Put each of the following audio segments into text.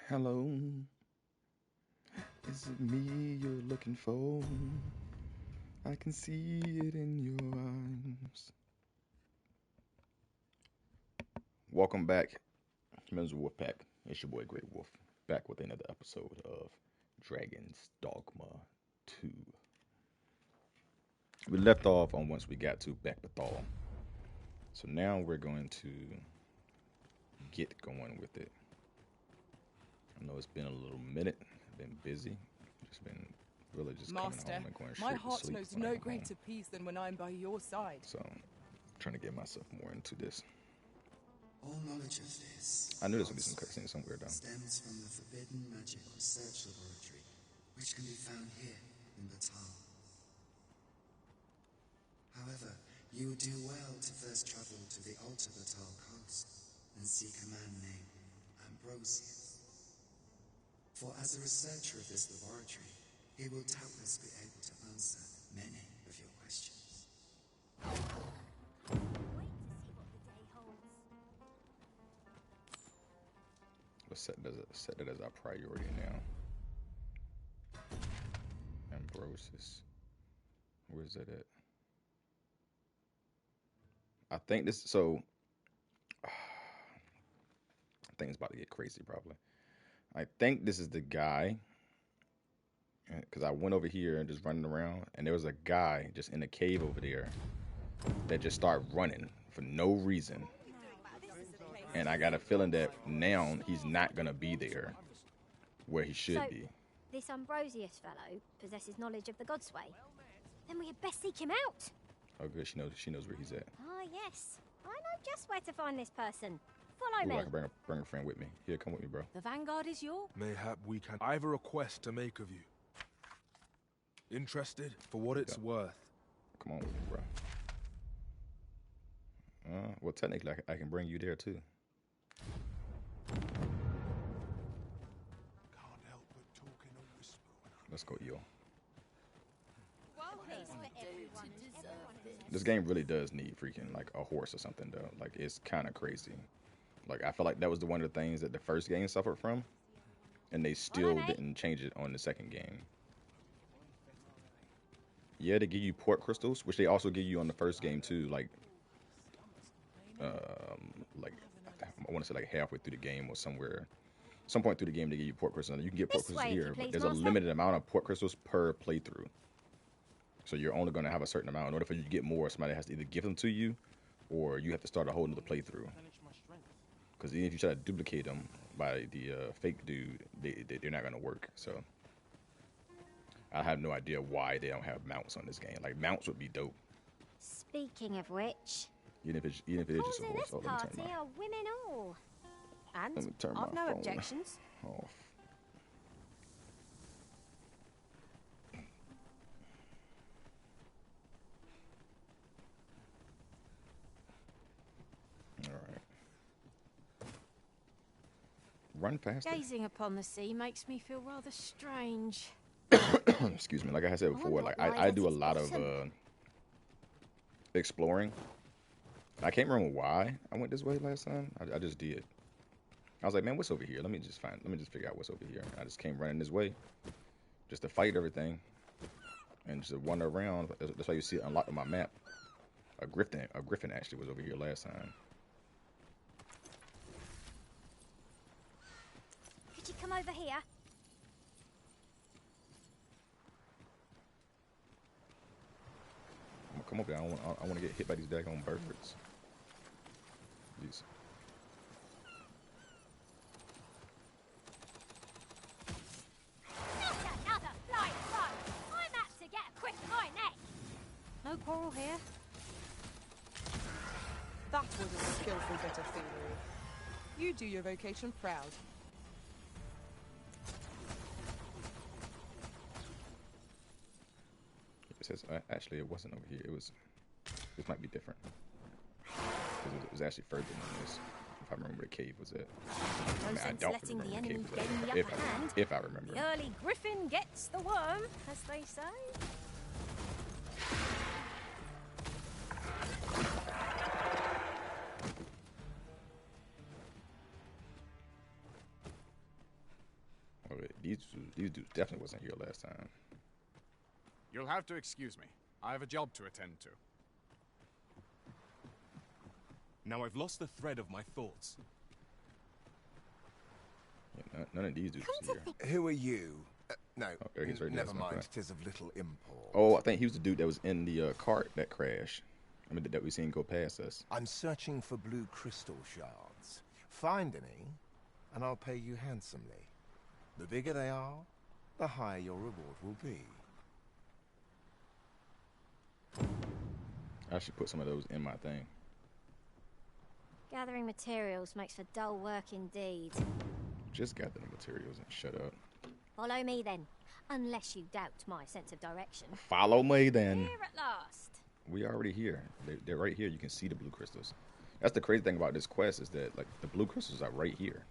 Hello, is it me you're looking for? I can see it in your eyes. Welcome back, members of Wolfpack. It's your boy Greiwolph, back with another episode of Dragon's Dogma 2. We left off on once we got to Bekbathal. So now we're going to get going with it. I know it's been a little minute, been busy, just been really just Master, coming home and going my straight to heart sleep. knows when I no get home. greater peace than when I'm by your side. So I'm trying to get myself more into this. All knowledge of this I knew this would be some cutscenes somewhere though. stems from the forbidden magic research laboratory, which can be found here in Batal. However, you would do well to first travel to the Alta Batal coast and seek a man named Ambrosius. For as a researcher of this laboratory, he will doubtless be able to answer many of your questions. Let's set that as our priority now. Ambrosius. Where's that at? I think this I think it's about to get crazy probably. I think this is the guy, because I went over here and just running around, and there was a guy just in a cave over there that just started running for no reason. And I got a feeling that now he's not going to be there where he should be. This Ambrosius fellow possesses knowledge of the God's way. Then we had best seek him out. Oh, good. She knows where he's at. Ah, yes. I know just where to find this person. Follow me. I can bring a friend with me. Here, come with me, bro. The vanguard is yours. Mayhap we can. I have a request to make of you. Interested? For what it's worth. Come on with me, bro. Well, technically, I can bring you there, too. Can't help but talk in a whisper when Let's go, yo. Everyone. This game really does need freaking, like, a horse or something, though. Like, it's kind of crazy. Like, I feel like that was one of the things that the first game suffered from. And they still didn't change it on the second game. Yeah, they give you port crystals, which they also give you on the first game, too. Like I want to say like halfway through the game or somewhere. Some point through the game, they give you port crystals. You can get port This crystals way, if here, you but please, there's a master. limited amount of port crystals per playthrough. So you're only going to have a certain amount. In order for you to get more, somebody has to either give them to you, or you have to start a whole nother playthrough. Because even if you try to duplicate them by the fake dude, they're not going to work. So I have no idea why they don't have mounts on this game. Like, mounts would be dope. Speaking of which, Even if it is just a in horse. this Oh, let me party turn are women all. let me And turn my I've no phone objections. off. All right. Run faster. Gazing upon the sea makes me feel rather strange. Excuse me. Like I said before, wonder like what lies I at do a its lot of bottom. exploring. I can't remember why I went this way last time. I just did. I was like, man, what's over here? Let me just figure out what's over here. And I just came running this way, just to fight everything, and just to wander around. That's why you see it unlocked on my map. A griffin actually was over here last time. Could you come over here? I'm gonna come over there. I want to get hit by these daggone birds. These. Not another flying bug. I'm apt to get a quick high neck. No quarrel here. That was a skillful bit of foolery. You do your vocation proud. It says actually it wasn't over here. This might be different. 'Cause it was actually further than this. If I remember where the cave was at. I mean, I sense don't letting remember the where the enemy cave was gain at. the upper hand. If I remember. The early griffin gets the worm, as they say. these dudes definitely wasn't here last time. You'll have to excuse me. I have a job to attend to. Now I've lost the thread of my thoughts. Yeah, none of these dudes was here. Who are you? No, Oh, there he's right there, never that's my mind. friend. 'Tis of little import. Oh, I think he was the dude that was in the cart that crashed. I mean, that we seen go past us. I'm searching for blue crystal shards. Find any, and I'll pay you handsomely. The bigger they are, the higher your reward will be. I should put some of those in my thing. Gathering materials makes for dull work indeed. Just gather the materials and shut up. Follow me then, unless you doubt my sense of direction. Follow me then. Here at last. We already here. They're right here. You can see the blue crystals. That's the crazy thing about this quest is that like the blue crystals are right here.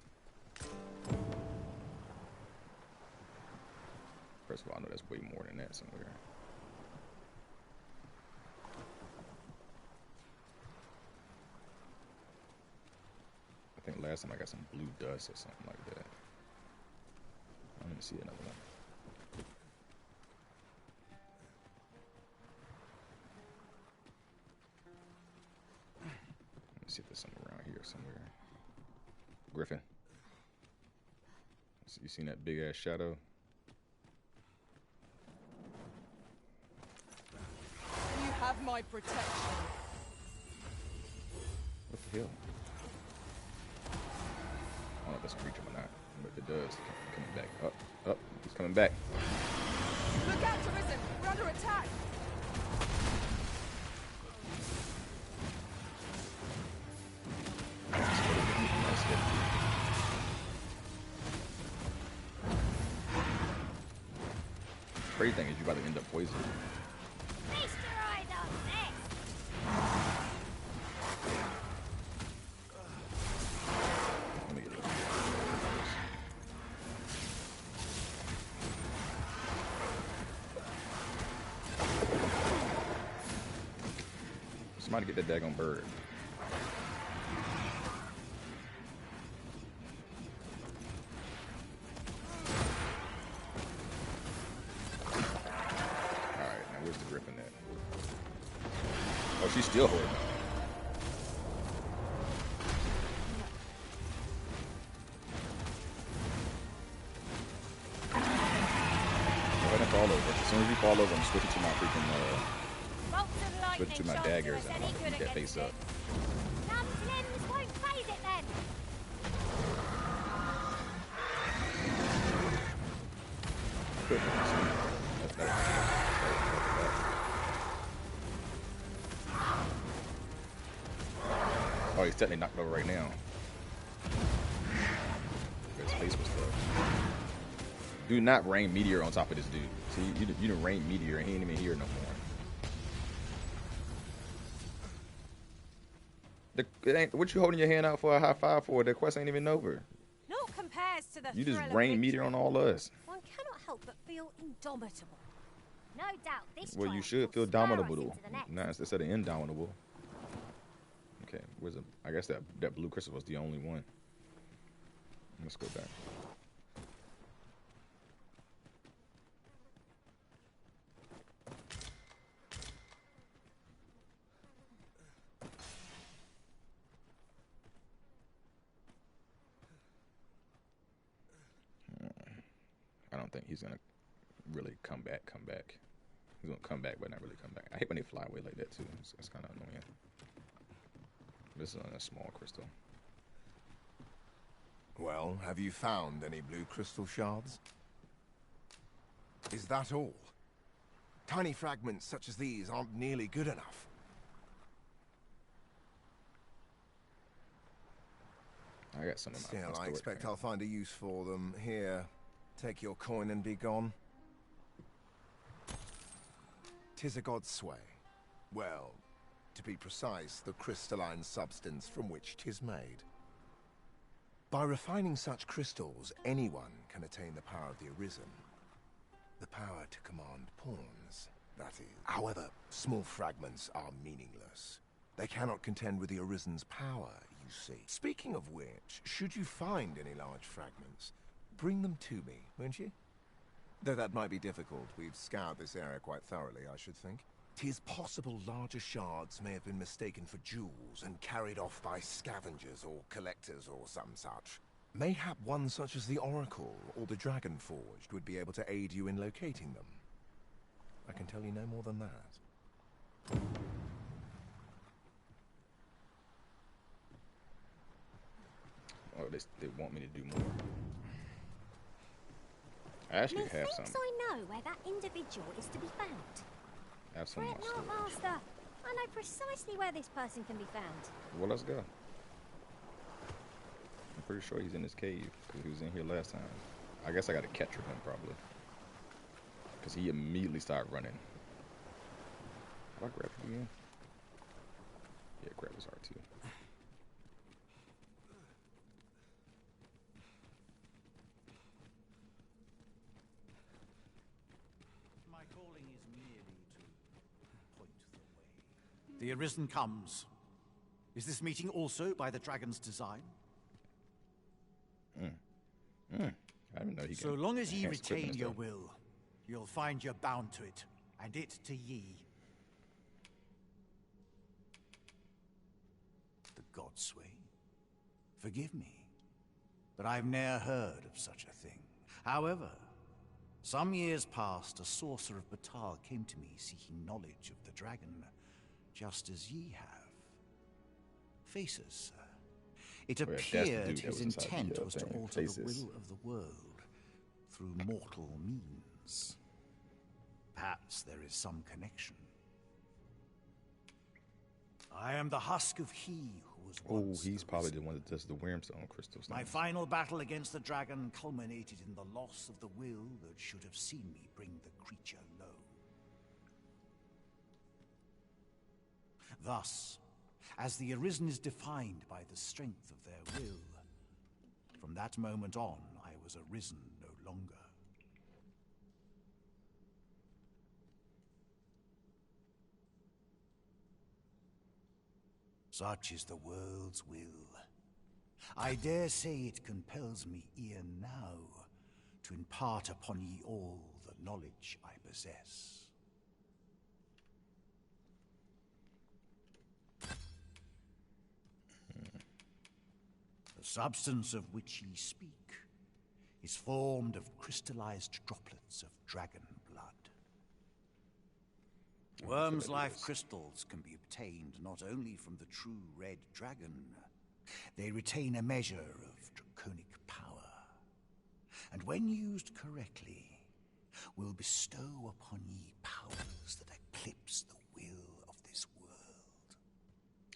First of all, I know that's way more than that somewhere. I think last time I got some blue dust or something like that. I don't even see another one. Let me see if there's something around here somewhere. Griffin. You seen that big ass shadow? You have my protection. What the hell? I don't know if that's a creature or not, but if it does, it's coming back. Up, he's coming back. Look out, Arisen! We're under attack! Crazy thing is you about to end up poisoned. Feast your eyes on this! Let me get it. Somebody get that daggone bird. Alright, now where's the griffin at? Oh, she's still holding on. Go ahead and fall over. As soon as you fall over, I'm switching to my freaking Bolts of lightning switching to my shan't do daggers us and I'm any about to good beat that face against up. it. Numb's limbs won't phase it then. Oh, he's technically knocked over right now. His face was stuck. Do not rain meteor on top of this dude. See, you done rain meteor and he ain't even here no more. It ain't, what you holding your hand out for a high five for? The quest ain't even over. Naught compares to the You just thrill of rain victory. meteor on all us. One cannot help but feel indomitable. No doubt this Well, you triumph should will feel spur us dominable. into the next. Nah, instead of indomitable. Okay, where's the? I guess that blue crystal was the only one. Let's go back. I don't think he's gonna really come back. He's gonna come back, but not really come back. I hate when they fly away like that too. It's kind of annoying. This is on a small crystal. Well, have you found any blue crystal shards? Is that all? Tiny fragments such as these aren't nearly good enough. I got some in my Still, I storage expect can. I'll find a use for them. Here, take your coin and be gone. 'Tis a god's sway. Well, to be precise, the crystalline substance from which 'tis made. By refining such crystals, anyone can attain the power of the Arisen. The power to command pawns, that is. However, small fragments are meaningless. They cannot contend with the Arisen's power, you see. Speaking of which, should you find any large fragments, Bring them to me, won't you? Though that might be difficult. We've scoured this area quite thoroughly, I should think. 'Tis possible larger shards may have been mistaken for jewels and carried off by scavengers or collectors or some such. Mayhap one such as the Oracle or the Dragon Forged would be able to aid you in locating them. I can tell you no more than that. Oh, they want me to do more. I actually have some. Methinks I know where that individual is to be found. I have some of my Fret not, storage. Master. I know precisely where this person can be found. Well, let's go. I'm pretty sure he's in this cave because he was in here last time. I guess I got to capture him probably because he immediately started running. Have I grabbed him again? Yeah, grab his R2. My calling is merely to point the way. The Arisen comes. Is this meeting also by the dragon's design? I didn't know he So can long as ye enhance equipment retain and your stuff. will, you'll find you're bound to it, and it to ye. The Godsway? Forgive me, but I've ne'er heard of such a thing. However, some years past, a sorcerer of Batal came to me seeking knowledge of the dragon, just as ye have. Faces, sir. It Well, that's the dude appeared that his was inside the, intent was to thing. alter Faces. the will of the world through mortal means. Perhaps there is some connection. I am the husk of he who was Oh, once he's the probably risen. the one that does the Wormstone crystals. My final battle against the dragon culminated in the loss of the will that should have seen me bring the creature low. Thus, as the Arisen is defined by the strength of their will, from that moment on, I was Arisen no longer. Such is the world's will. I dare say it compels me e'en now to impart upon ye all the knowledge I possess. The substance of which ye speak is formed of crystallized droplets of dragon blood. Worm's life crystals can be obtained not only from the true red dragon, they retain a measure of draconic power, and when used correctly, will bestow upon ye powers that eclipse the will of this world.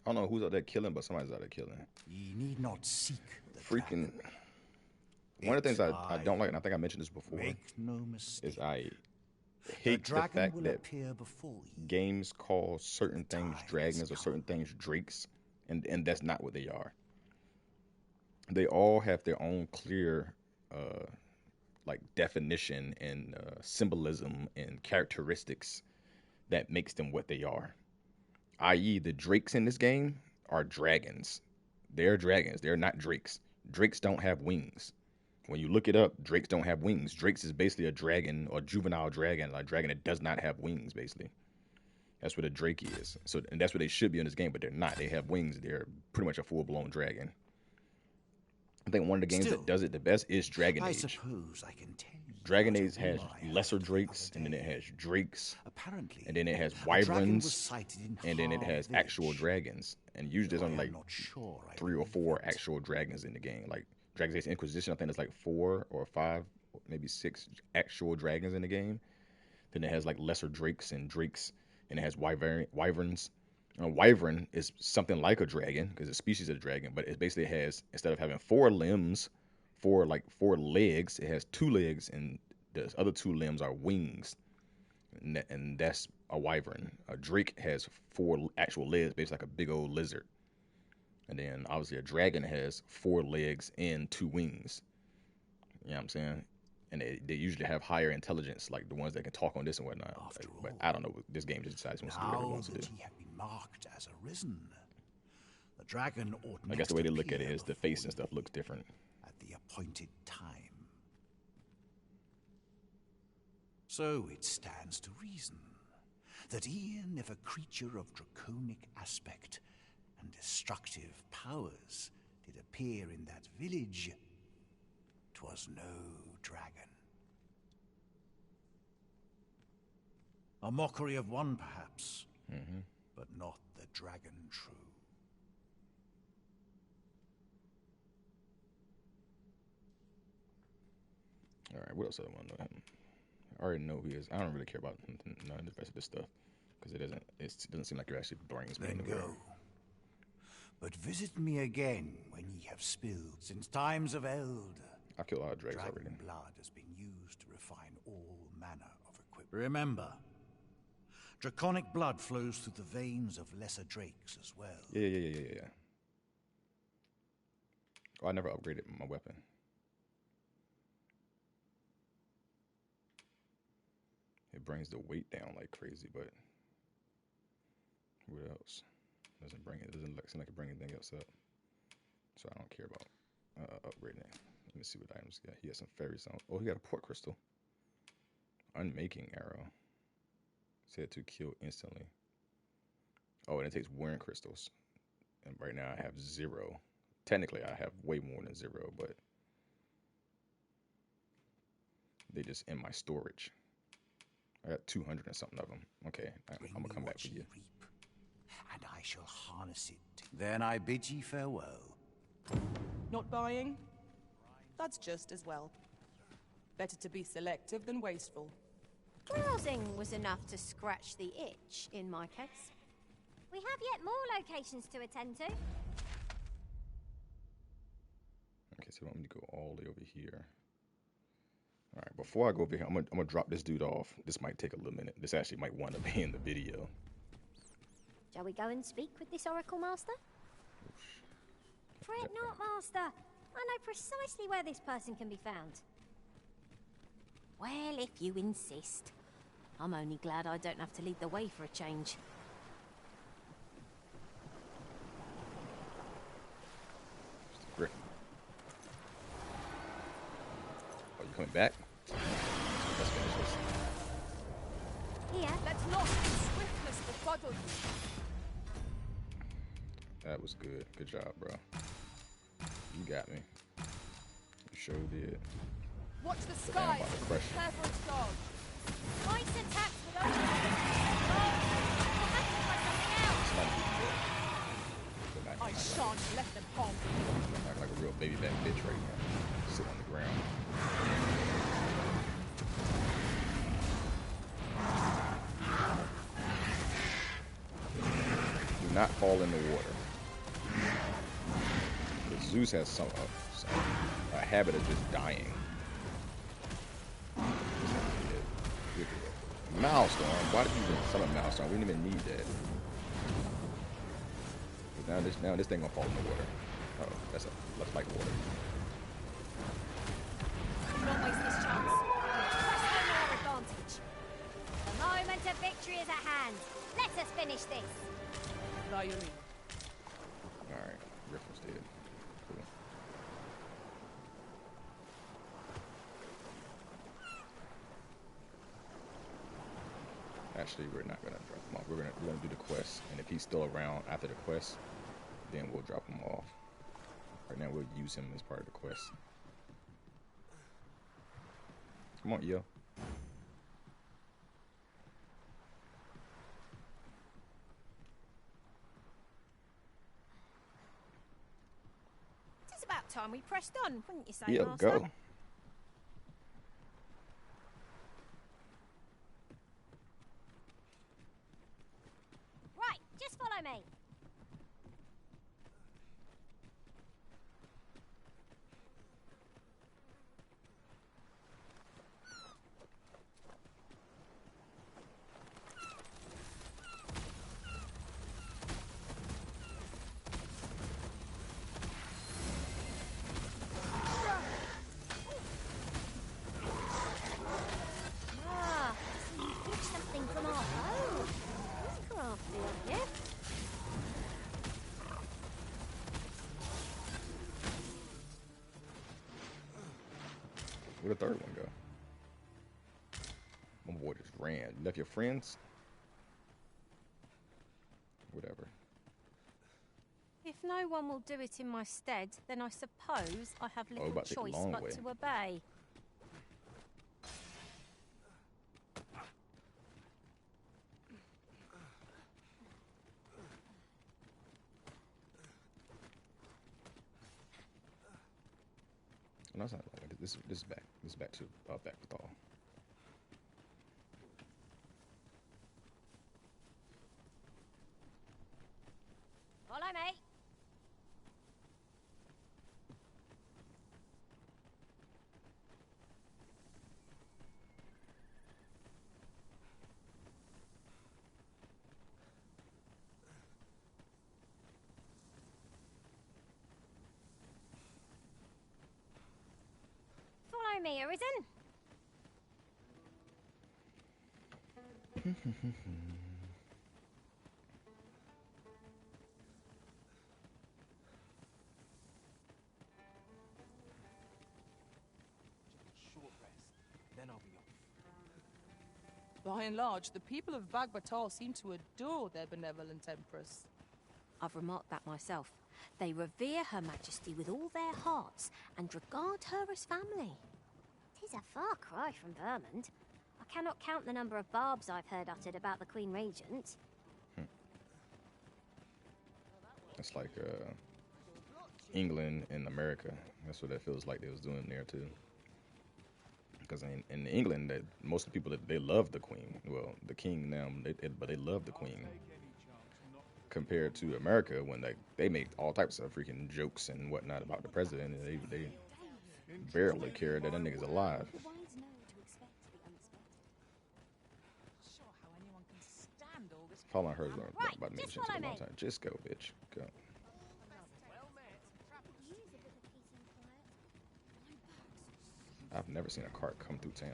I don't know who's out there killing, but somebody's out there killing. Ye need not seek the Freaking. dragon. One of the things I I don't like, and I think I mentioned this before, Make no mistake. is I The hate the dragon fact will that appear before ye. games call certain things time dragons has or certain come. things drakes, and that's not what they are. They all have their own clear like definition and symbolism and characteristics that makes them what they are. I.e., the drakes in this game are dragons. They're dragons. They're not drakes. Drakes don't have wings. When you look it up, drakes don't have wings. Drakes is basically a dragon or juvenile dragon, like a dragon that does not have wings, basically. That's what a drake is. So, and that's what they should be in this game, but they're not. They have wings. They're pretty much a full-blown dragon. I think one of the games Still, that does it the best is Dragon I Age. suppose I can tell you Dragon what a Age has rumor I heard lesser the drakes, other and then it day. has drakes, Apparently, and then it has a dragon was wyverns, sighted in and then it Har has actual Village, dragons. And usually there's though only I like am not sure I 3 or believe 4 it. actual dragons in the game. Like Dragon Age Inquisition, I think there's like 4 or 5, maybe 6 actual dragons in the game. Then it has like lesser drakes, and it has wyverns. A wyvern is something like a dragon because it's a species of dragon, but it basically has, instead of having 4 limbs, 4 legs, it has 2 legs, and the other 2 limbs are wings, and that's a wyvern. A drake has 4 actual legs, basically like a big old lizard. And then obviously a dragon has 4 legs and 2 wings. You know what I'm saying? And they usually have higher intelligence, like the ones that can talk on this and whatnot. After But all, I don't know. This game just decides it wants to do whatever it Now wants to that do. ye have been marked as Arisen, the dragon ought I guess the way they look at it appear is the before face and ye stuff looks different. at the appointed time. So it stands to reason that e'en if a creature of draconic aspect and destructive powers did appear in that village, 'twas no dragon. A mockery of one, perhaps, but not the dragon true. All right, what else do I want to know him? I already know who he is. I don't really care about none of the rest of this stuff because it doesn't seem like it actually brings me Then anywhere. go. But visit me again when ye have spilled. Since times of eld, I killed a lot of dragons dragon already. blood has been used to refine all manner of equipment. Remember, draconic blood flows through the veins of lesser drakes as well. Yeah. Oh, I never upgraded my weapon. It brings the weight down like crazy, but what else? Doesn't seem like it brings anything else up. So I don't care about upgrading it. Let me see what items he got. He has some fairy stones. Oh, he got a port crystal. Unmaking arrow. Said to kill instantly. Oh, and it takes wearing crystals. And right now I have 0. Technically I have way more than 0, but they just in my storage. I got 200 and something of them. Okay, I'm gonna come back for you. Reap, and I shall harness it. Then I bid ye farewell. Not buying? That's just as well. Better to be selective than wasteful. Browsing was enough to scratch the itch, in my case. We have yet more locations to attend to. Okay, so I want me to go all the way over here. All right, before I go over here, I'm gonna drop this dude off. This might take a little minute. This actually might wind up being in the video. Shall we go and speak with this Oracle Master? Fret not, Master. I know precisely where this person can be found. Well, if you insist. I'm only glad I don't have to lead the way for a change. Griffin. Oh, you coming back? Let's finish this. Here. Let's not in swiftness befuddle you. That was good. Good job, bro. You got me. You sure did. Watch the But now I'm skies. about to crush you. Prepare for its dog. Twice attacks with only one. Oh, we'll have to try something else. Somebody beat me up. But not- I not shan't let them harm you. like a real baby back bitch right now. Sit on the ground. Do not fall in the water. But Zeus has a habit of just dying. Milestone? Why did you even summon Milestone? We didn't even need that. Now this thing gonna fall in the water. Oh, let's fight water. Do not waste this chance. Press on our advantage. The moment of victory is at hand. Let us finish this. By your leave. Alright, Griffin's dead. Cool. Actually, we're not gonna drop him off. We're gonna do the quest, and if he's still around after the quest, then we'll drop him off. Right now, we'll use him as part of the quest. Come on, yo. It's about time we pressed on, wouldn't you say, Yo, Master? go. Right, just follow me. Ah, so you took something from our bow. That's crafty of you. Where'd the third one go? My boy just ran. You left your friends? Whatever. If no one will do it in my stead, then I suppose I have little about to take the choice long but way. to obey. No, it's not like this. This is back. This is back to back with all. Follow me. Follow me, Arisen. Short rest, then I'll be off. By and large, the people of Bagbatal seem to adore their benevolent empress. I've remarked that myself. They revere Her Majesty with all their hearts and regard her as family. 'Tis a far cry from Vermund. I cannot count the number of barbs I've heard uttered about the Queen Regent. It's like England and America. That's what it feels like they was doing there too. Because in England, that most of the people they love the Queen. Well, the King now, but they love the Queen. Compared to America, when they make all types of freaking jokes and whatnot about the president, and they barely care that nigga's alive. Following her is about to make sense a long time. Just go, bitch. Go. I've never seen a cart come through town.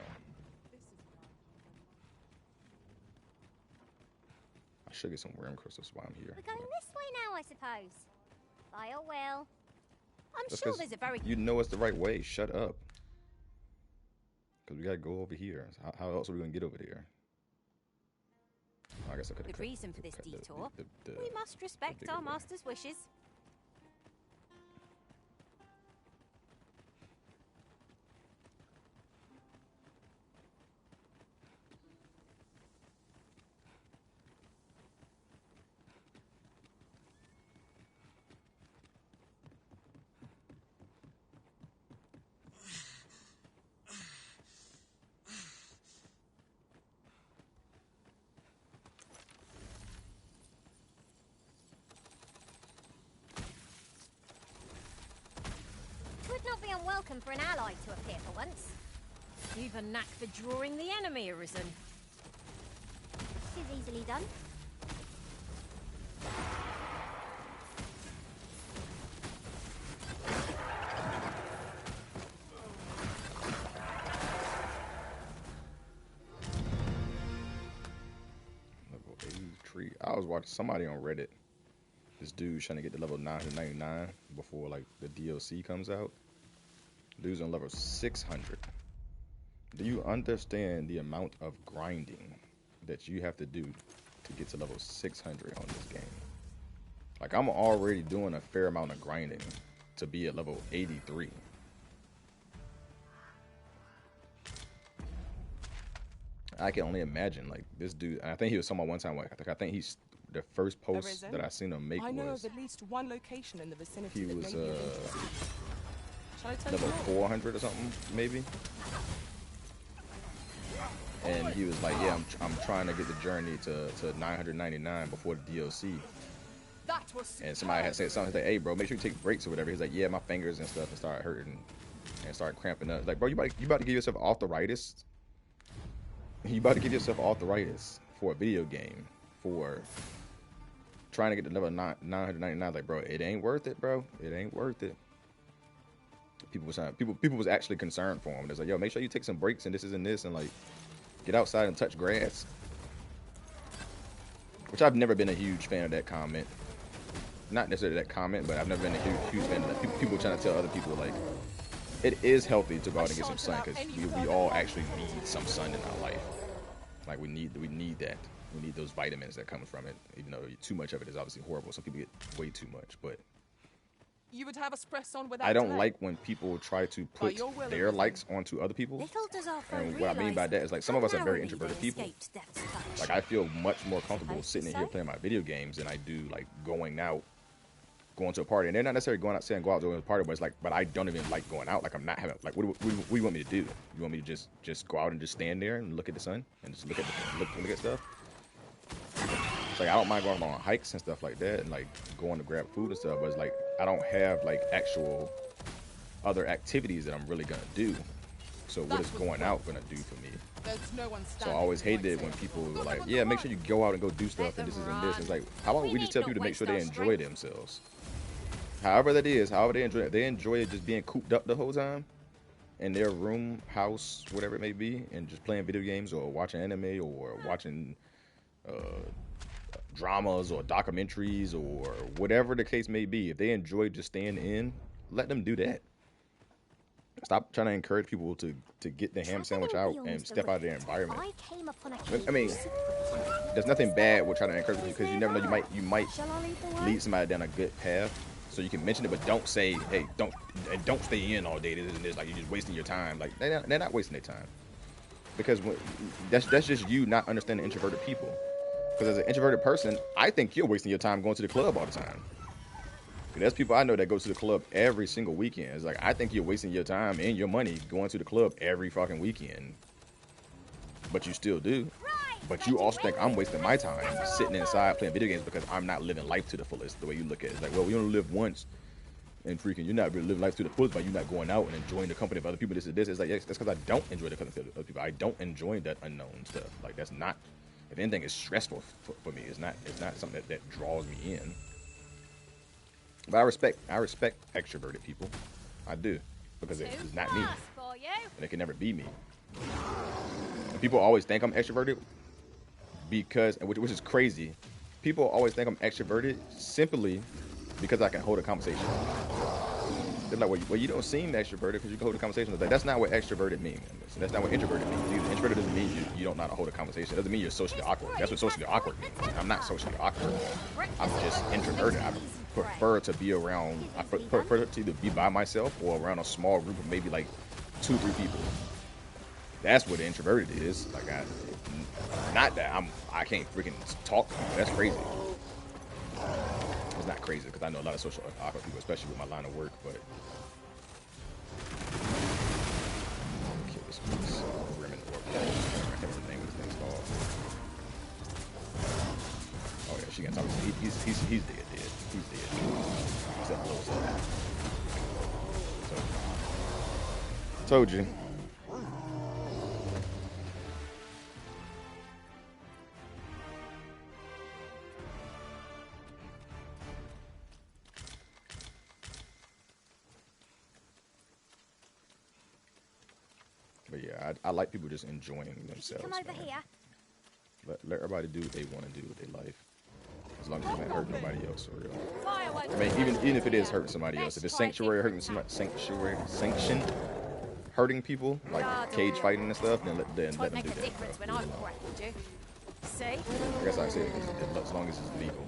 I should get some worm crystals while I'm here. We're going this way now, I suppose. By your will. I'm That's sure 'cause there's a very... You know it's the right way. Shut up. Because we gotta go over here. How else are we gonna get over there? I guess I could. Good reason for this detour. We must respect our master's wishes. Not be unwelcome for an ally to appear for once. You've a knack for drawing the enemy, Arisen. This is easily done. Level 83. I was watching somebody on Reddit. This dude trying to get to level 999 before like the DLC comes out. Dude's on level 600. Do you understand the amount of grinding that you have to do to get to level 600 on this game? Like, I'm already doing a fair amount of grinding to be at level 83. I can only imagine, like, this dude, and I think he was someone one time, like, I think he's, the first post Arisen? that I seen him make I know was, of at least one location in the vicinity he that was, may be of interest. Shall I tell level you more? 400 or something, maybe. And he was like, yeah, I'm trying to get the journey to 999 before the DLC. That was And somebody had said something like, hey, bro, make sure you take breaks or whatever. He's like, yeah, my fingers and stuff, and started hurting and started cramping up. Like, bro, you about to give yourself arthritis? You about to give yourself arthritis for a video game for trying to get to level 999? Like, bro, it ain't worth it, bro. It ain't worth it. People was actually concerned for him. It's like, yo, make sure you take some breaks and this and this, and like, get outside and touch grass. Which I've never been a huge fan of that comment. Not necessarily that comment, but I've never been a huge fan of that. People trying to tell other people, like, it is healthy to go out and get some sun, because we all actually need some sun in our life. Like we need that. We need those vitamins that come from it. Even though too much of it is obviously horrible. Some people get way too much, but You would have us press on without I don't delay. like when people try to put your will, their everything. likes onto other people's. Little does our foe And what I mean by realise that is like some how of us are very narrowly introverted they people. escaped death's touch. Like I feel much more comfortable Supposed to sitting in here say? playing my video games than I do like going out, going to a party. And they're not necessarily going out saying go out to a party, but it's like, but I don't even like going out. Like I'm not having like what do you want me to do? You want me to just go out and just stand there and look at the sun and just look at stuff? It's like I don't mind going on hikes and stuff like that and like going to grab food and stuff, but it's like I don't have like actual other activities that I'm really gonna do. So what is going out gonna do for me? There's no one So I always hated it when people were like, yeah, make sure you go out and go do stuff and this is and this. It's like, how about we just tell people to make sure they enjoy themselves? However that is, however they enjoy it. They enjoy it just being cooped up the whole time in their room, house, whatever it may be, and just playing video games or watching anime or watching dramas or documentaries or whatever the case may be. If they enjoy just staying in, let them do that. Stop trying to encourage people to get the ham sandwich out and step out of their environment. I mean, there's nothing bad with trying to encourage people because you never know, you might lead somebody down a good path. So you can mention it, but don't say, hey, don't stay in all day. This and this, like you're just wasting your time. Like they're not wasting their time because that's just you not understanding introverted people. Because as an introverted person, I think you're wasting your time going to the club all the time. There's people I know that go to the club every single weekend. It's like, I think you're wasting your time and your money going to the club every fucking weekend. But you still do. But you also think I'm wasting my time sitting inside playing video games because I'm not living life to the fullest, the way you look at it. It's like, well, we only live once. And freaking, you're not really living life to the fullest by you not going out and enjoying the company of other people. This is this. It's like, yes, that's because I don't enjoy the company of other people. I don't enjoy that unknown stuff. Like, that's not, if anything, it's stressful for me. It's not something that draws me in. But I respect extroverted people. I do. Because it's not me. And it can never be me. And people always think I'm extroverted because, which is crazy. People always think I'm extroverted simply because I can hold a conversation. They're like, well, you don't seem extroverted because you can hold a conversation. Like, that's not what extroverted means. That's not what introverted means either. Introverted doesn't mean you don't know how to hold a conversation. It doesn't mean you're socially awkward. That's what socially awkward means. I'm not socially awkward. I'm just introverted. I prefer to be around, I prefer to either be by myself or around a small group of maybe like 2-3 people. That's what introverted is. Like, not that I can't freaking talk to people. That's crazy. It's not crazy because I know a lot of social awkward people, especially with my line of work, but kill this piece. Remnant Warp. I can't remember the name of this thing's called. Oh yeah, she can talk. He's dead. He's dead. He's up close. Told you. But yeah, I like people just enjoying themselves. Come over here. Let everybody do what they want to do with their life, as long as it's not hurting nobody else. For real. I mean, even if it is hurting somebody else, if it's sanctuary hurting somebody, sanction hurting people, like cage fighting and stuff, then let them do that. See? I guess I say as long as it's legal.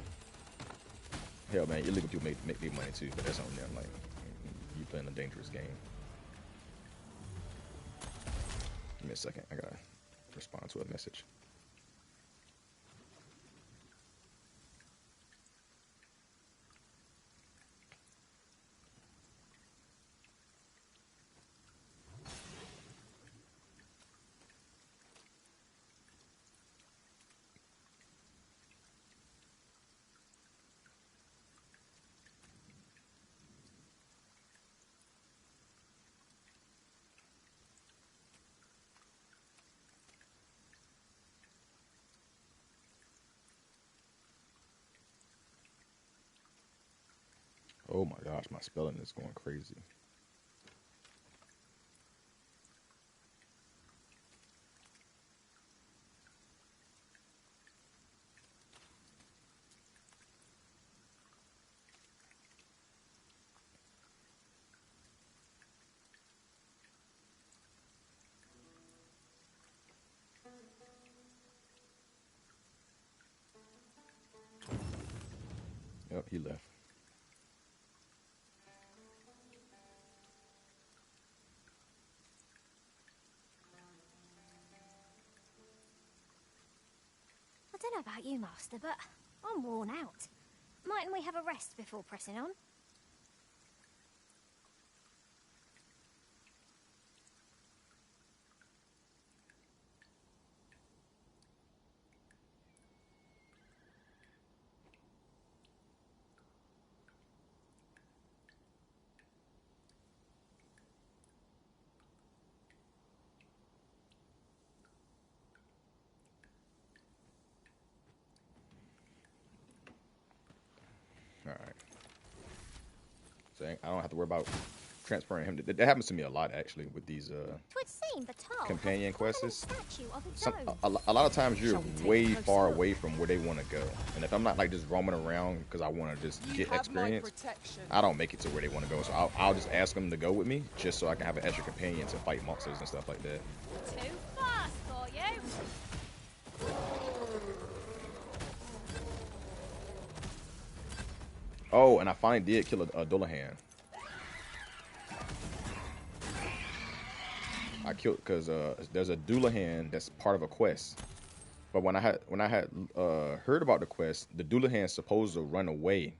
Hell, man, illegal people make big money too, but that's on them. Like, you playing a dangerous game. Give me a second. I gotta respond to a message. Oh my gosh, my spelling is going crazy. Oh, he left. I don't know about you, Master, but I'm worn out. Mightn't we have a rest before pressing on? All right. So I don't have to worry about transferring him. That happens to me a lot, actually, with these Twould seem the Tarl companion had a prominent quests. statue of its own. A lot of times you're Shall we take way a closer far look? away from where they want to go, and if I'm not like just roaming around because I want to just You get have experience, my protection. I don't make it to where they want to go. So I'll just ask them to go with me, just so I can have an extra companion to fight monsters and stuff like that. Too fast for you. Oh, and I finally did kill a Dullahan. I killed because there's a Dullahan that's part of a quest. But when I had heard about the quest, the Dullahan's supposed to run away,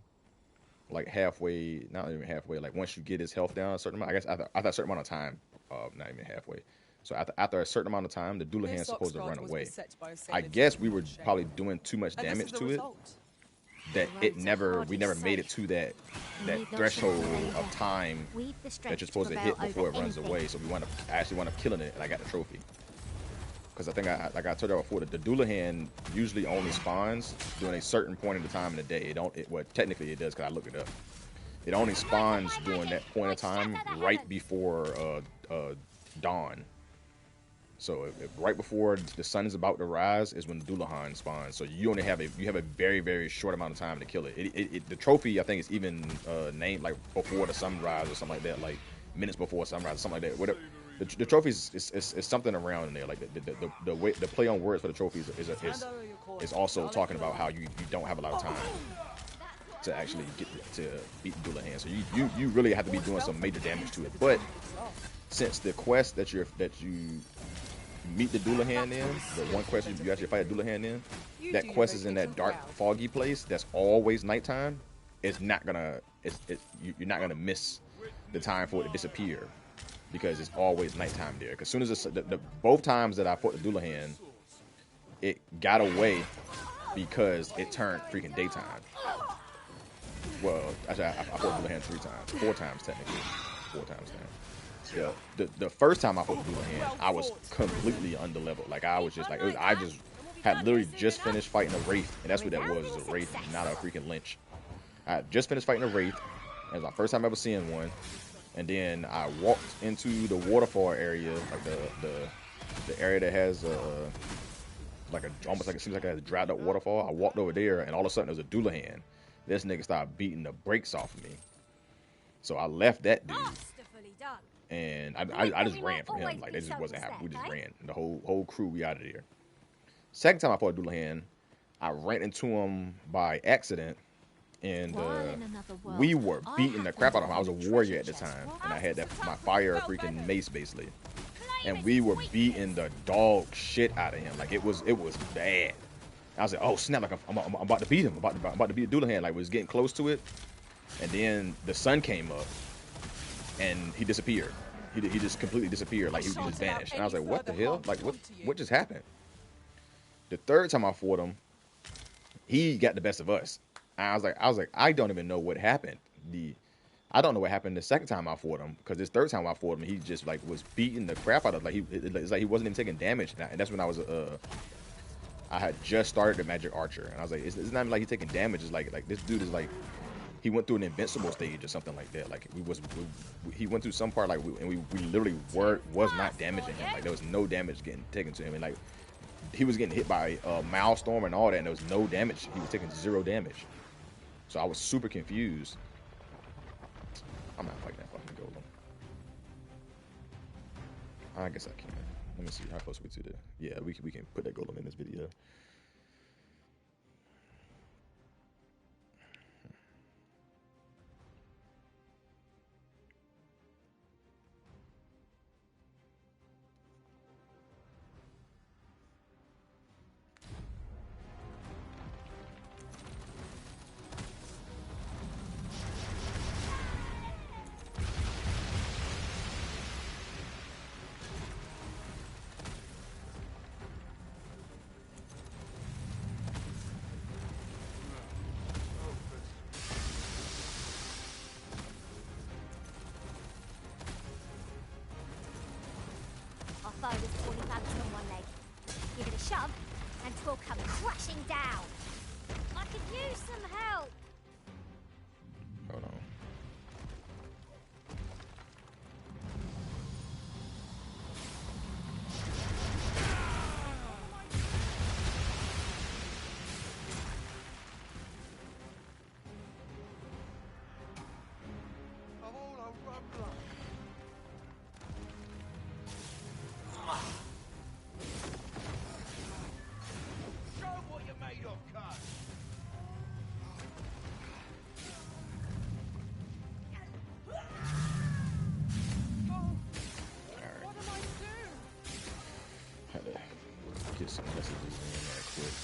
like halfway, not even halfway. Like once you get his health down a certain amount, I guess after a certain amount of time, not even halfway. So after a certain amount of time, the Dullahan's This supposed to Oxguard run was away. beset by a I sailor guess we too, were shame. probably doing too much And this damage is the to it, result. that The it roads are never we hardly never made it safe. to that You need not threshold suffer of danger. time We've the that strength you're supposed to prevail hit before it over runs anything. away. So I actually wound up killing it, and I got the trophy. Because I think like I told you before, the Dullahan usually only spawns during a certain point in the time in the day. Well, technically it does because I looked it up. It only spawns during that point of time right before dawn. So if right before the sun is about to rise is when the Dullahan spawns. So you have a very, very short amount of time to kill it. The trophy, I think, is even named like before the sunrise or something like that, like minutes before sunrise or something like that. Whatever. The trophies is something around in there. Like the way the play on words for the trophies is also talking about how you don't have a lot of time to actually get to beat the Dullahan. So you really have to be doing some major damage to it. But since the quest that you meet the Dullahan in, the one quest you actually fight a Dullahan in, that quest is in that dark, foggy place that's always nighttime. It's not gonna, you're not gonna miss the time for it to disappear because it's always nighttime there. Because as soon as both times that I fought the Dullahan, it got away because it turned freaking daytime. Well, actually, I fought the Dullahan 4 times technically, 4 times now. Yeah, the first time I fought the Dullahan, I was completely underleveled. Like I was just like I just had literally just finished fighting a wraith, and that's what that was a wraith, not a freaking lynch. I had just finished fighting a wraith. It was my first time ever seeing one, and then I walked into the waterfall area, like the area that has like almost like it seems like it has a dried up waterfall. I walked over there, and all of a sudden there was a Dullahan. This nigga started beating the brakes off of me, so I left that dude. And I just ran from him. Like, that just wasn't happening. We just ran. The whole crew, we out of there. Second time I fought Dullahan, I ran into him by accident. And we were beating the crap out of him. I was a warrior at the time. And I had my fire freaking mace, basically. And we were beating the dog shit out of him. Like, it was bad. I was like, oh, snap. Like, I'm about to beat him. I'm about to beat Dullahan. Like, we was getting close to it. And then the sun came up. And he disappeared. He just completely disappeared. Like he just vanished. And I was like, what the hell? Like what just happened? The third time I fought him, he got the best of us. And I was like, I don't even know what happened. I don't know what happened the second time I fought him, because this third time I fought him, he just like was beating the crap out of it's like he wasn't even taking damage. And that's when I was I had just started the magic archer, and I was like, it's not even like he's taking damage. It's like this dude is like, he went through an invincible stage or something like that. Like he went through some part like we literally was not damaging him. Like there was no damage getting taken to him, and like he was getting hit by a Milestorm and all that, and there was no damage. He was taking 0 damage. So I was super confused. I'm not fighting that fucking golem. I guess I can. Let me see how close we to the. Yeah, we can put that golem in this video. bow with poorly balanced on one leg. Give it a shove, and 'twill come crashing down. I could use some help. Hold on. Get some messages in there quick.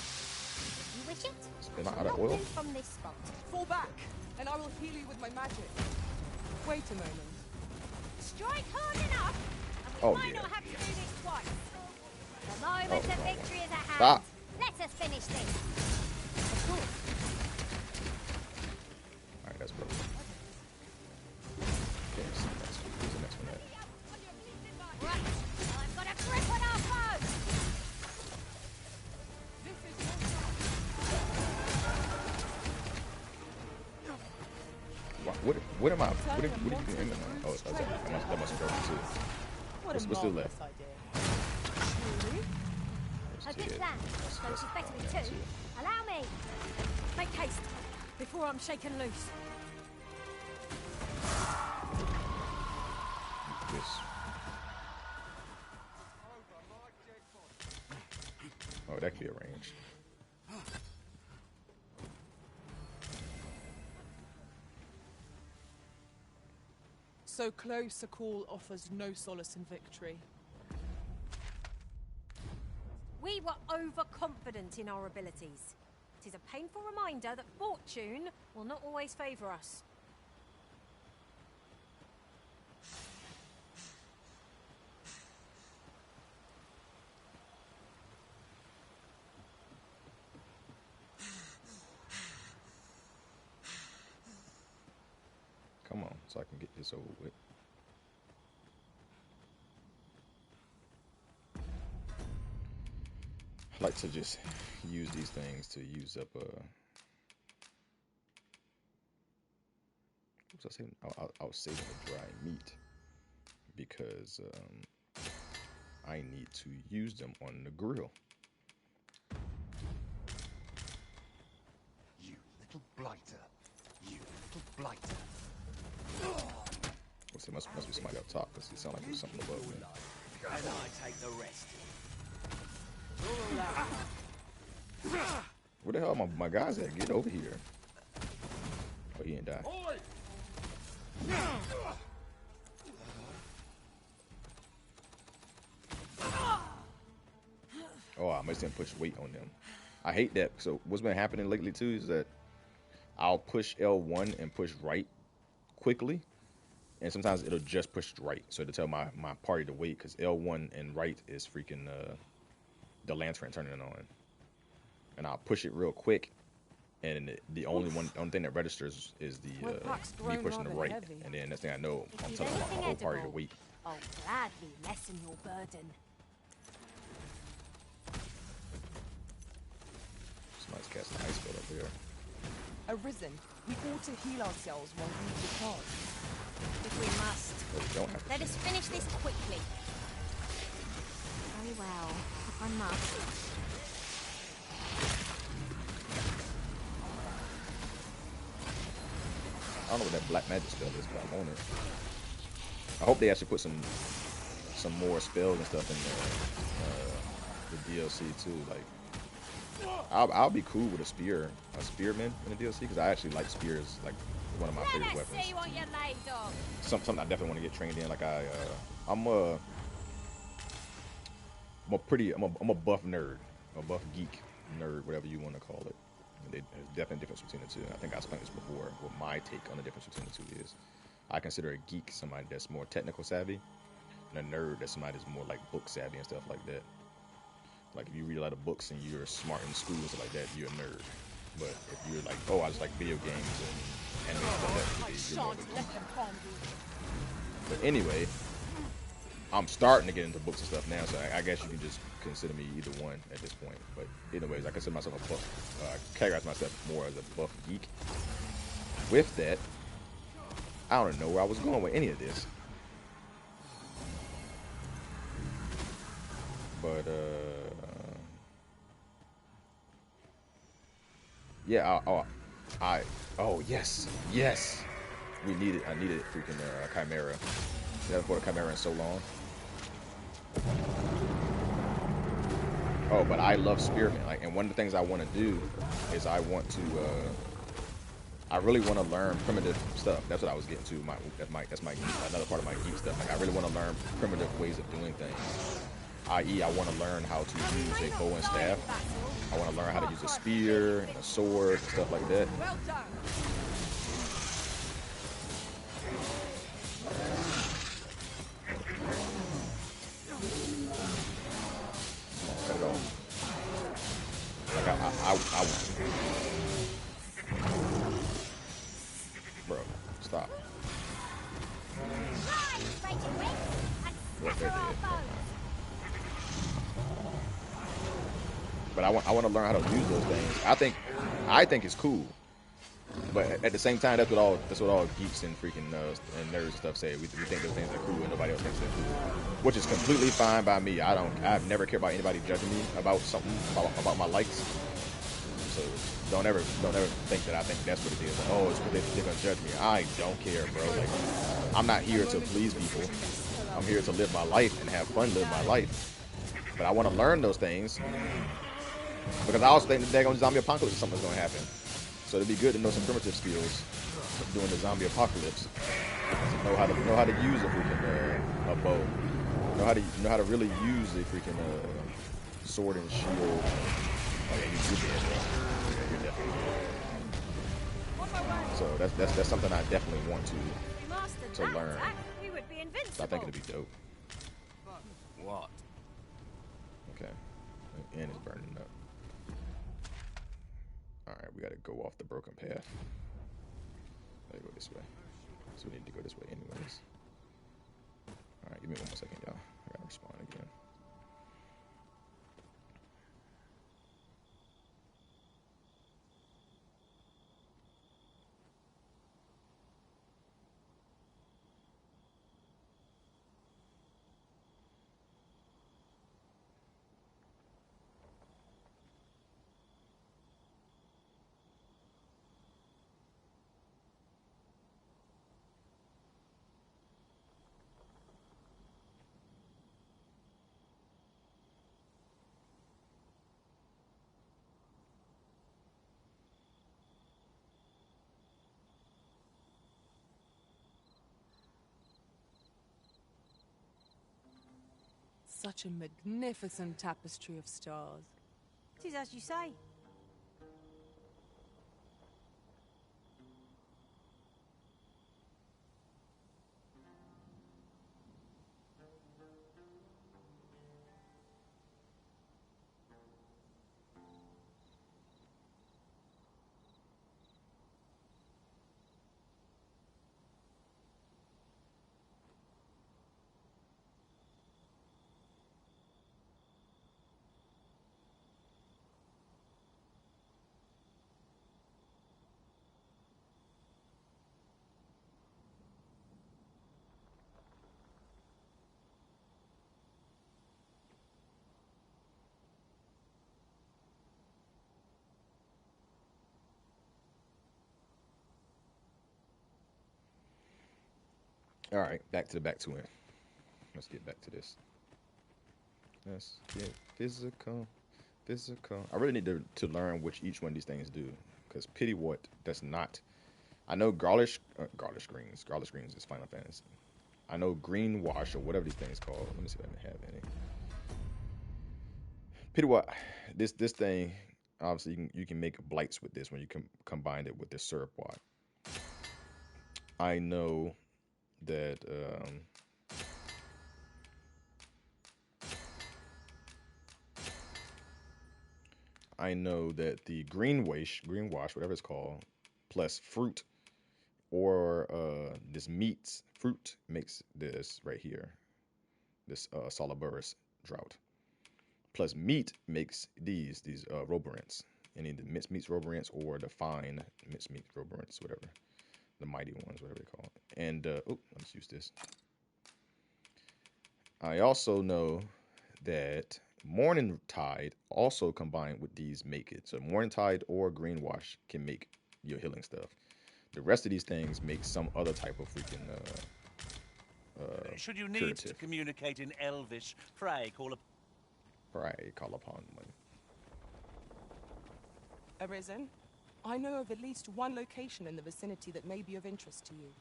You wish it? Spin out of oil. Not move from this spot. Fall back, and I will heal you with my magic. Wait a moment. Strike hard enough, and we might not have to do this twice. The moment of victory is at hand. Stop. Let us finish this. Of course. Alright, that's perfect. Okay, so where's the next one at? Right, I've got a grip on our foe. What am I? What are you doing? Oh, that must have broken too. What's still left? A good plan. So she's better with two. Allow me. Make haste before I'm shaken loose. This. Oh, that could be arranged. So close a call offers no solace in victory. We were overconfident in our abilities. It is a painful reminder that fortune will not always favour us. Come on, so I can get this over with. I like to just use these things to use up what was I saying? I'll save the dry meat because I need to use them on the grill. You little blighter. You little blighter. What's it? Must be somebody up top because it sounds like there's something above me. And I take the rest. Where the hell are my guys at? Get over here. Oh, he ain't die. Oh, I must didn't push weight on them. I hate that. So what's been happening lately too is that I'll push L1 and push right quickly, and sometimes it'll just push right. So to tell my party to wait, because L1 and right is freaking the lantern turning it on, and I'll push it real quick, and the only thing that registers is the me pushing the right, and then next thing I know, I'm telling my whole party to wait. I'll gladly lessen your burden. Somebody's casting an ice spell up there. Arisen, we ought to heal ourselves while we recharge. If we must. But we don't have to. Let us finish this quickly. Very well, if I must. I don't know what that black magic spell is, but I'm on it. I hope they actually put some more spells and stuff in the DLC too. Like, I'll be cool with a spearman in the DLC because I actually like spears, like one of my favorite weapons. See what you're made of. Something I definitely want to get trained in. Like I'm a buff nerd, a buff geek nerd, whatever you want to call it. There's definitely a difference between the two. I think I explained this before. What my take on the difference between the two is, I consider a geek somebody that's more technical savvy, and a nerd that's somebody that's more like book savvy and stuff like that. Like if you read a lot of books and you're smart in school and stuff like that, you're a nerd. But if you're like, oh, I just like video games and anime and stuff like that, you're more of a geek. But anyway, I'm starting to get into books and stuff now, so I guess you can just consider me either one at this point. But anyways, I consider myself a buff. Categorize myself more as a buff geek. With that, I don't know where I was going with any of this. But yeah. Oh yes. I needed freaking Chimera. Never fought a Chimera in so long. Oh, but I love Spearmint. Like, and one of the things I want to do is I really want to learn primitive stuff. That's what I was getting to. That's my another part of my geek stuff. Like, I really want to learn primitive ways of doing things. I.e., I want to learn how to use a bow and staff. I want to learn how to use a spear and a sword and stuff like that. Well done. Cut it off. Like bro, stop. What they're dead. But I want to learn how to use those things. I think it's cool. But at the same time, that's what all geeks and freaking and nerds and stuff say. We think those things are cool, and nobody else thinks they're cool, which is completely fine by me. I've never cared about anybody judging me about something about my likes. So don't ever think that I think that's what it is. Like, oh, it's what they're gonna judge me. I don't care, bro. Like, I'm not here to please people. I'm here to live my life and have fun living my life. But I want to learn those things because I also think the daggone zombie apocalypse is something that's gonna happen. So it'd be good to know some primitive skills during the zombie apocalypse. To know how to use a freaking a bow. Know how to really use a freaking sword and shield. Oh yeah, you're dead, bro. Yeah, you're definitely dead. So that's something I definitely want to learn. So I think it'd be dope. What? Okay. And it's burning up. Alright, we gotta go off the broken path. Gotta go this way. So we need to go this way anyways. Alright, give me one more second, y'all. I gotta respond again. Such a magnificent tapestry of stars. It is as you say. Alright, back to it. Let's get back to this. Let's get physical. I really need to learn which each one of these things do. Because Pittywort does not. I know Garlish Greens. Garlish Greens is Final Fantasy. I know Green Wash or whatever these things called. Let me see if I have any. Pittywort, this thing, obviously you can make blights with this when you combine it with this syrup wad. I know that the green wash, whatever it's called, plus fruit or this fruit makes this right here, this Salaburus drought. Plus meat makes these roborants. Any of the minced meats roborants or the fine minced meat roborants, whatever. The mighty ones, whatever they call it. And let's use this. I also know that Morning Tide also combined with these make it. So Morning Tide or Greenwash can make your healing stuff. The rest of these things make some other type of freaking should you need curative. to communicate in Elvish, pray call upon me. Arisen, I know of at least one location in the vicinity that may be of interest to you.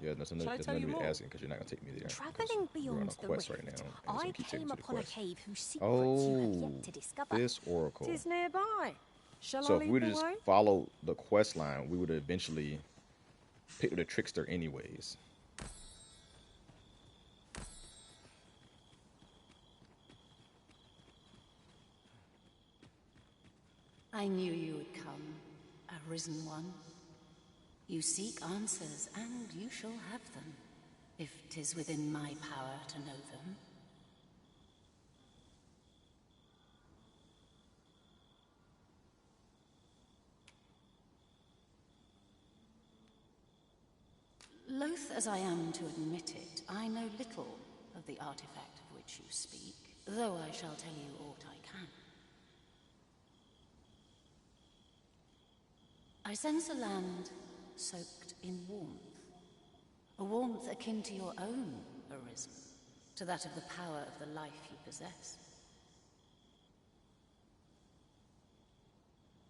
Yeah, that's Shall I nothing tell to you be more? asking because you're not gonna take me there. Travelling beyond the quest rift, right now. I came upon a cave whose secrets you have yet to discover. This oracle. Tis nearby. Shall So I if lead we the just way? follow the quest line, we would eventually pick the trickster anyways. I knew you would come, Arisen One. You seek answers, and you shall have them, if 'tis within my power to know them. Loath as I am to admit it, I know little of the artifact of which you speak, though I shall tell you aught I can. I sense a land soaked in warmth. A warmth akin to your own, Arisen, to that of the power of the life you possess.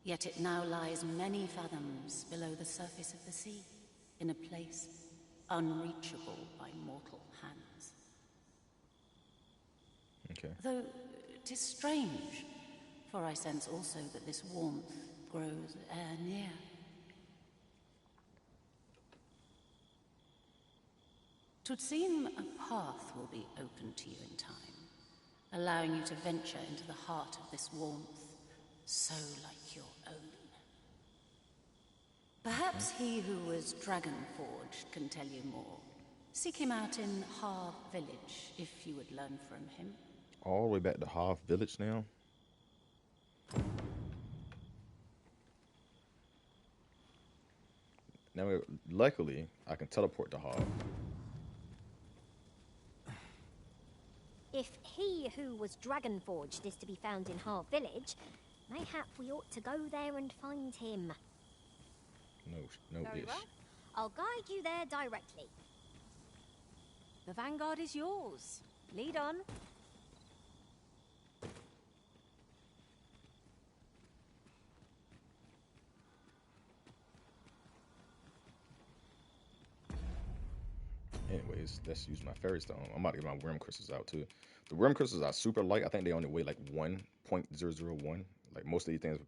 Yet it now lies many fathoms below the surface of the sea, in a place unreachable by mortal hands. Okay. Though 'tis strange, for I sense also that this warmth grows near. Twould seem a path will be open to you in time, allowing you to venture into the heart of this warmth, so like your own. Perhaps he who was dragon-forged can tell you more. Seek him out in Harv Village, if you would learn from him. All the way back to Harv Village now? Now, luckily, I can teleport to Harv. If he who was dragon-forged is to be found in Harv Village, mayhap we ought to go there and find him. No Very ish. well. I'll guide you there directly. The vanguard is yours. Lead on. Anyways, let's use my fairy stone. I'm about to get my worm crystals out too. The worm crystals are super light. I think they only weigh like 1.001. Like most of these things,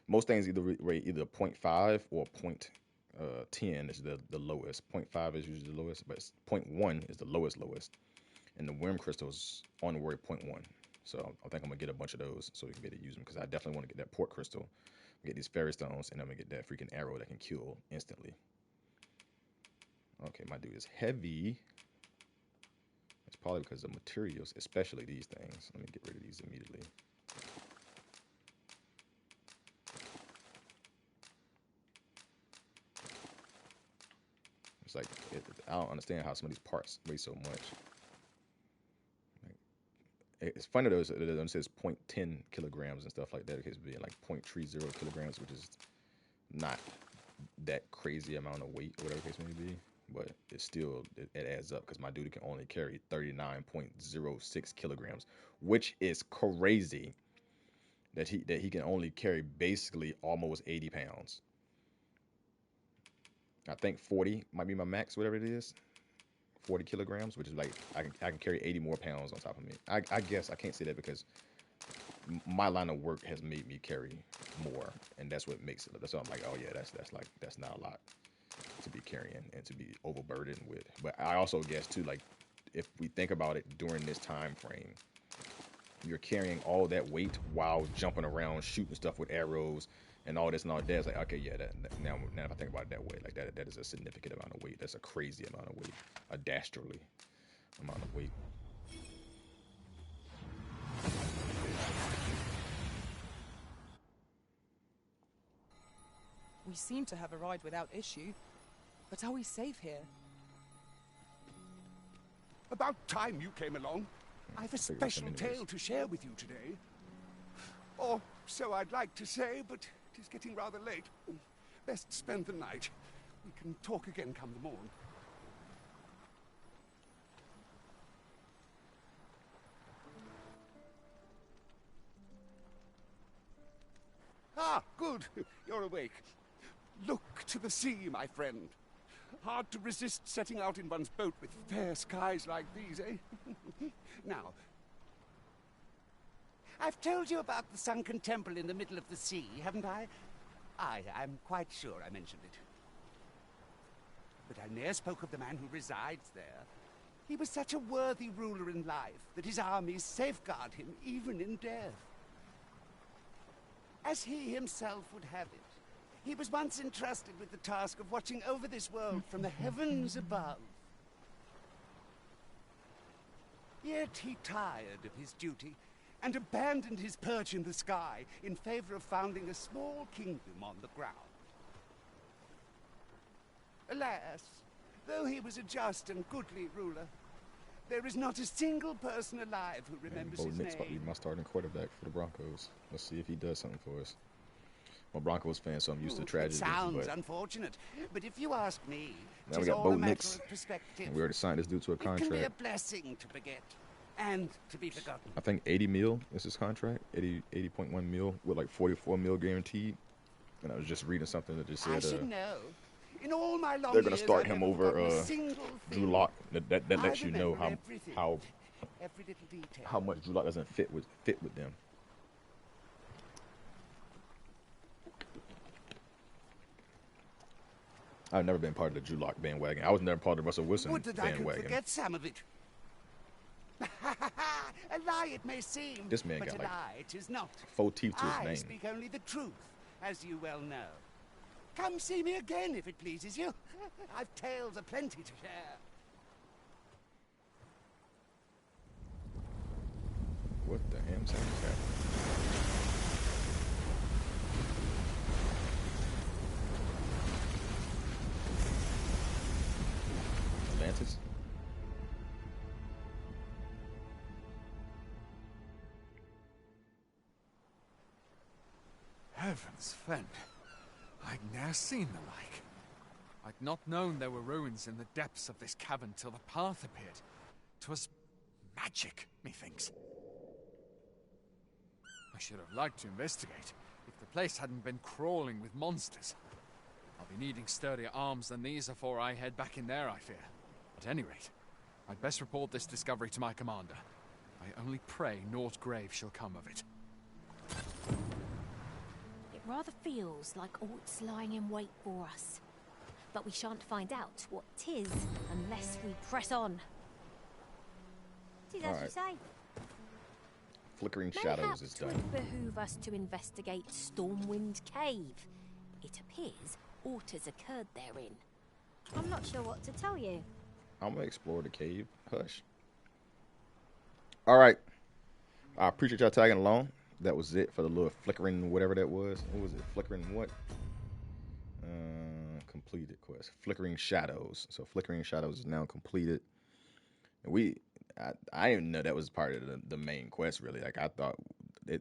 most things either weigh either 0.5 or 0.10 is the lowest. 0.5 is usually the lowest, but 0.1 is the lowest. And the worm crystals only weigh 0.1. So I think I'm gonna get a bunch of those so we can be able to use them because I definitely want to get that port crystal, get these fairy stones, and I'm gonna get that freaking arrow that can kill instantly. Okay, my dude is heavy. It's probably because of materials, especially these things. Let me get rid of these immediately. It's like, I don't understand how some of these parts weigh so much. It's funny though, it says 0.10 kilograms and stuff like that. It could be like 0.30 kilograms, which is not that crazy amount of weight or whatever the case may be. But it's still, it adds up because my dude can only carry 39.06 kilograms, which is crazy that he can only carry basically almost 80 pounds. I think 40 might be my max, whatever it is. 40 kilograms, which is like I can carry 80 more pounds on top of me. I guess I can't say that because my line of work has made me carry more, and that's what makes it. That's why I'm like, oh yeah, that's not a lot to be carrying and to be overburdened with. But I also guess too, like if we think about it during this time frame, you're carrying all that weight while jumping around, shooting stuff with arrows and all this and all that. It's like, okay, yeah, now if I think about it that way, like that is a significant amount of weight. That's a crazy amount of weight, a dastardly amount of weight. seem to have arrived without issue. But are we safe here? About time you came along. I've a special tale to share with you today. Or so I'd like to say, but it is getting rather late. Best spend the night. We can talk again come the morn. Ah, good. You're awake. Look to the sea, my friend. Hard to resist setting out in one's boat with fair skies like these, eh? Now, I've told you about the sunken temple in the middle of the sea, haven't I? I'm quite sure I mentioned it. But I ne'er spoke of the man who resides there. He was such a worthy ruler in life that his armies safeguard him even in death. As he himself would have it, he was once entrusted with the task of watching over this world from the heavens above. Yet he tired of his duty and abandoned his perch in the sky in favor of founding a small kingdom on the ground. Alas, though he was a just and goodly ruler, there is not a single person alive who remembers his Nick's about to name. be my starting quarterback for the Broncos. Let's see if he does something for us. I'm a Broncos fan, so I'm used to tragedies. It sounds but unfortunate, but if you ask me, now we it's got all Bo a matter Nix, of perspective. and we already signed this dude to a It can be a contract. blessing to forget and to be forgotten. I think 80 mil is his contract, 80.1 mil with like 44 mil guaranteed. And I was just reading something that just I said should know. In all my long they're going to years, start I've him never over forgotten a single Drew thing. Lock. That lets I you know remember everything, how every little detail. how much Drew Lock doesn't fit with them. I've never been part of the Drew Lock bandwagon. I was never part of the Russell Wilson Would that I could bandwagon. forget some of it. A lie it may seem, This man but got a like lie it is not. 4 teeth to his I name. speak only the truth, as you well know. Come see me again if it pleases you. I've tales aplenty to share. What the ham's happening? Atlantis? Heavens fend. I'd ne'er seen the like. I'd not known there were ruins in the depths of this cavern till the path appeared. 'Twas magic, methinks. I should have liked to investigate if the place hadn't been crawling with monsters. I'll be needing sturdier arms than these afore I head back in there, I fear. At any rate, I'd best report this discovery to my commander. I only pray naught grave shall come of it. It rather feels like aught's lying in wait for us. But we shan't find out what 'tis unless we press on. 'Tis as you say. Flickering Shadows is Mayhaps done. 'twould behoove us to investigate Stormwind Cave. It appears aught has occurred therein. I'm not sure what to tell you. I'm gonna explore the cave. Hush. All right. I appreciate y'all tagging along. That was it for the little flickering, whatever that was. What was it? Flickering what? Completed quest. Flickering Shadows. So Flickering Shadows is now completed. And I didn't know that was part of the main quest, really. Like, I thought,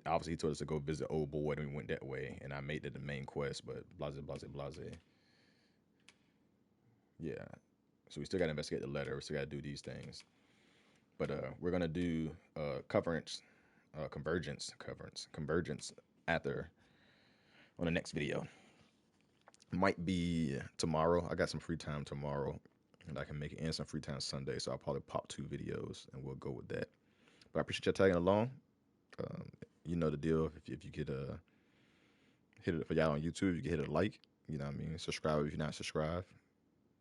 obviously he told us to go visit Old Boy, and we went that way, and I made it the main quest, but blase, blase, blase. Yeah. So we still got to investigate the letter. We still got to do these things. But we're going to do convergence after on the next video. Might be tomorrow. I got some free time tomorrow, and I can make it, and some free time Sunday, so I'll probably pop 2 videos, and we'll go with that. But I appreciate y'all tagging along. You know the deal. If you could hit it for y'all on YouTube, you can hit a like. You know what I mean? Subscribe if you're not subscribed.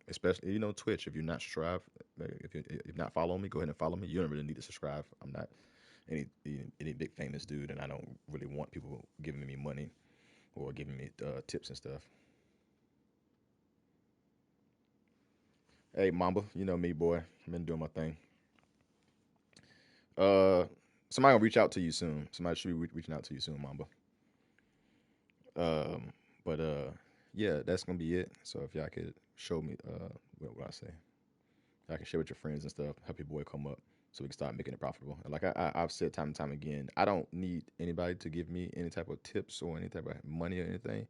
Especially, Twitch. If you're not subscribed, if you're not following me, go ahead and follow me. You don't really need to subscribe. I'm not any big famous dude, and I don't really want people giving me money or giving me tips and stuff. Hey, Mamba, you know me, boy. I've been doing my thing. Somebody will reach out to you soon. Somebody should be reaching out to you soon, Mamba. But yeah, that's gonna be it. So if y'all could show me, what I say, I can share with your friends and stuff, help your boy come up, so we can start making it profitable. And like I've said time and time again, I don't need anybody to give me any type of tips or any type of money or anything.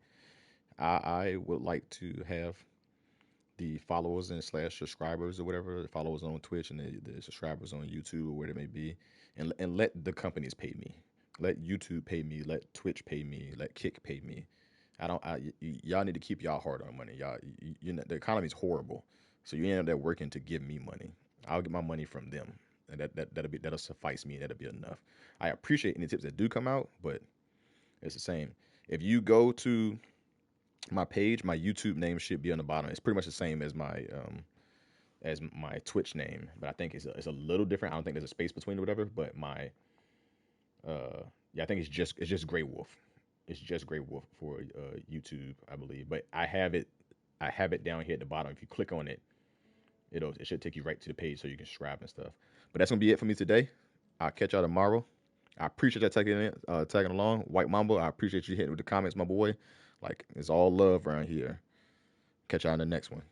I would like to have the followers and slash subscribers or whatever, the followers on Twitch and the subscribers on YouTube or where it may be, and let the companies pay me. Let YouTube pay me. Let Twitch pay me. Let Kick pay me. I don't. Y'all need to keep y'all hard on money. Y'all, you know, the economy's horrible, so you end up there working to give me money. I'll get my money from them, and that'll suffice me. That'll be enough. I appreciate any tips that do come out, but it's the same. If you go to my page, my YouTube name should be on the bottom. It's pretty much the same as my Twitch name, but I think it's a little different. I don't think there's a space between or whatever. But my yeah, I think it's just Greiwolph. It's just Greiwolph for YouTube, I believe. But I have it down here at the bottom. If you click on it, it should take you right to the page so you can subscribe and stuff. But that's gonna be it for me today. I'll catch y'all tomorrow. I appreciate y'all tagging along. White Mamba, I appreciate you hitting with the comments, my boy. Like, it's all love around here. Catch y'all in the next one.